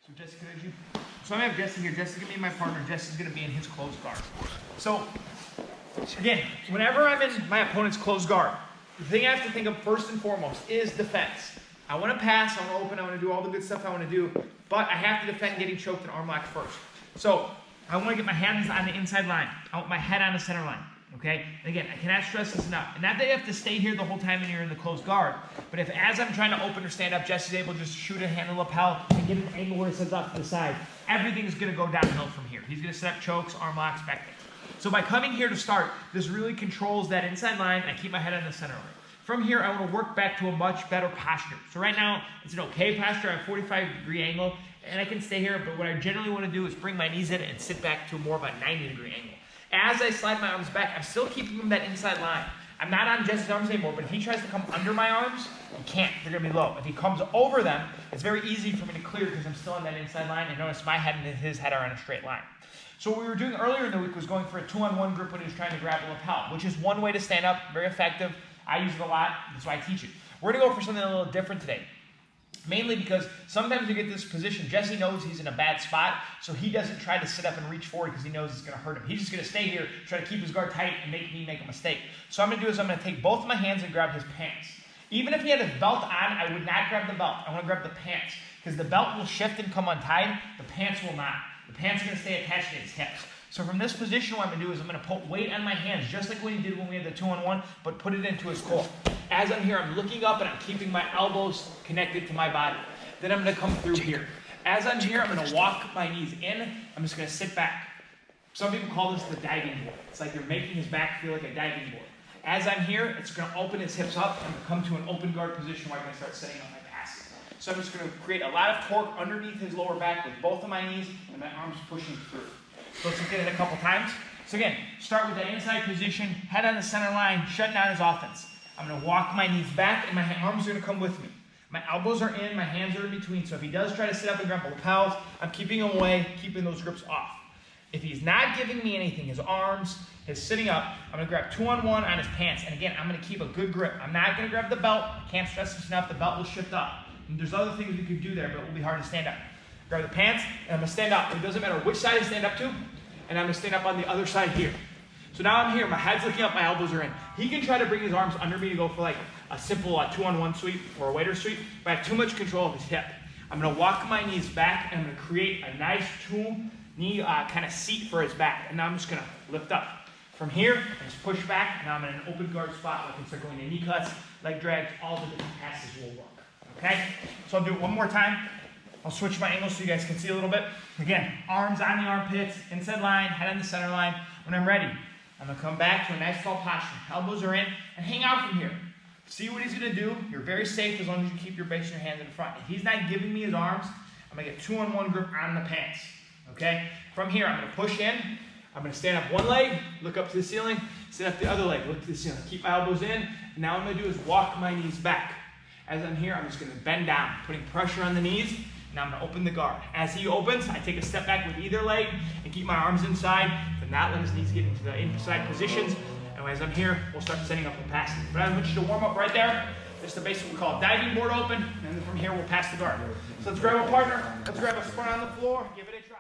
So Jesse, so I have Jesse here. Jesse's gonna be my partner. Jesse's gonna be in his closed guard. So again, whenever I'm in my opponent's closed guard, the thing I have to think of first and foremost is defense. I want to pass, I want to open, I want to do all the good stuff I want to do, but I have to defend getting choked in arm lock first. So I want to get my hands on the inside line. I want my head on the center line. Okay? And again, I cannot stress this enough. And not that you have to stay here the whole time when you're in the closed guard, but if as I'm trying to open or stand up, Jesse's able to just shoot a hand on the lapel and get an angle where it sets off to the side, everything's going to go downhill from here. He's going to set up chokes, arm locks, back there. So by coming here to start, this really controls that inside line, and I keep my head on the center line. From here, I want to work back to a much better posture. So right now, it's an okay posture. I have a 45-degree angle, and I can stay here, but what I generally want to do is bring my knees in and sit back to more of a 90-degree angle. As I slide my arms back, I'm still keeping them that inside line. I'm not on Jesse's arms anymore, but if he tries to come under my arms, he can't. They're going to be low. If he comes over them, it's very easy for me to clear because I'm still on that inside line, and notice my head and his head are on a straight line. So what we were doing earlier in the week was going for a 2-on-1 grip when he was trying to grab a lapel, which is one way to stand up, very effective. I use it a lot, that's why I teach it. We're going to go for something a little different today. Mainly because sometimes you get this position, Jesse knows he's in a bad spot, so he doesn't try to sit up and reach forward because he knows it's going to hurt him. He's just going to stay here, try to keep his guard tight, and make me make a mistake. So what I'm going to do is I'm going to take both of my hands and grab his pants. Even if he had his belt on, I would not grab the belt. I want to grab the pants because the belt will shift and come untied. The pants will not. The pants are going to stay attached to his hips. So from this position, what I'm going to do is I'm going to put weight on my hands, just like what he did when we had the 2-on-1, but put it into his core. As I'm here, I'm looking up and I'm keeping my elbows connected to my body. Then I'm going to come through here. As I'm here, I'm going to walk my knees in. I'm just going to sit back. Some people call this the diving board. It's like you're making his back feel like a diving board. As I'm here, it's going to open his hips up and come to an open guard position where I'm going to start setting up my passes. So I'm just going to create a lot of torque underneath his lower back with both of my knees and my arms pushing through. So let's get it a couple times. So again, start with that inside position, head on the center line, shutting down his offense. I'm going to walk my knees back and my arms are going to come with me. My elbows are in, my hands are in between, so if he does try to sit up and grab lapels, I'm keeping him away, keeping those grips off. If he's not giving me anything, his arms, his sitting up, I'm going to grab 2-on-1 on his pants. And again, I'm going to keep a good grip. I'm not going to grab the belt. I can't stress this enough. The belt will shift up. And there's other things we could do there, but it will be hard to stand up. Grab the pants, and I'm going to stand up. It doesn't matter which side I stand up to, and I'm going to stand up on the other side here. So now I'm here, my head's looking up, my elbows are in. He can try to bring his arms under me to go for like a simple 2-on-1 sweep or a waiter sweep, but I have too much control of his hip. I'm going to walk my knees back, and I'm going to create a nice two-knee kind of seat for his back. And now I'm just going to lift up. From here, I just push back, and now I'm in an open guard spot where I can start going to knee cuts, leg drags, all the different passes will work. Okay? So I'll do it one more time. I'll switch my angle so you guys can see a little bit. Again, arms on the armpits, inside line, head on the center line. When I'm ready, I'm going to come back to a nice tall posture. Elbows are in, and hang out from here. See what he's going to do. You're very safe as long as you keep your base and your hands in front. If he's not giving me his arms, I'm going to get 2-on-1 grip on the pants. Okay? From here, I'm going to push in. I'm going to stand up one leg, look up to the ceiling, stand up the other leg, look to the ceiling. Keep my elbows in. And now what I'm going to do is walk my knees back. As I'm here, I'm just going to bend down, putting pressure on the knees. Now I'm going to open the guard. As he opens, I take a step back with either leg and keep my arms inside, but not let his knees get into the inside positions. And as I'm here, we'll start setting up the passes. But I want you to warm up right there. Just the basic we call diving board open, and then from here we'll pass the guard. So let's grab a partner, let's grab a squat on the floor, give it a try.